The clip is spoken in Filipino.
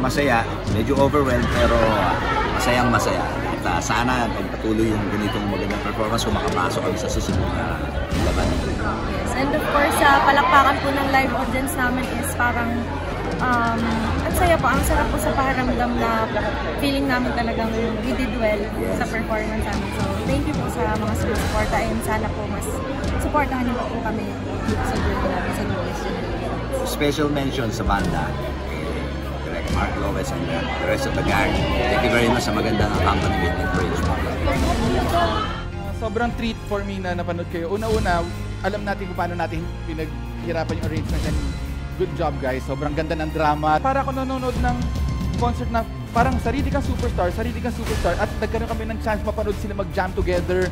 masaya, medyo overwhelmed pero masayang masaya. At sana pagpatuloy yung ganitong magandang performance kung makapasok kami sa susunod na laban. Yes, and of course, palakpakan po ng live audience namin is parang ang saya po, ang sarap po sa pakiramdam na feeling namin talagang we did well sa performance namin. So, thank you po sa mga sumusuporta and sana po mas supportahan niyo po kami sa journey namin sa Lopez. Special mention sa banda, Direct Mark Lopez and the rest of the gang. Thank you very much sa magandang accompaniment and praise mo. Sobrang treat for me na napanood kayo. Una-una, alam natin kung paano natin pinaghirapan yung arrangement and good job guys. Sobrang ganda ng drama. Para ako nanonood ng concert na parang sarili kang superstar at nagkaroon kami ng chance mapanood sila mag-jam together.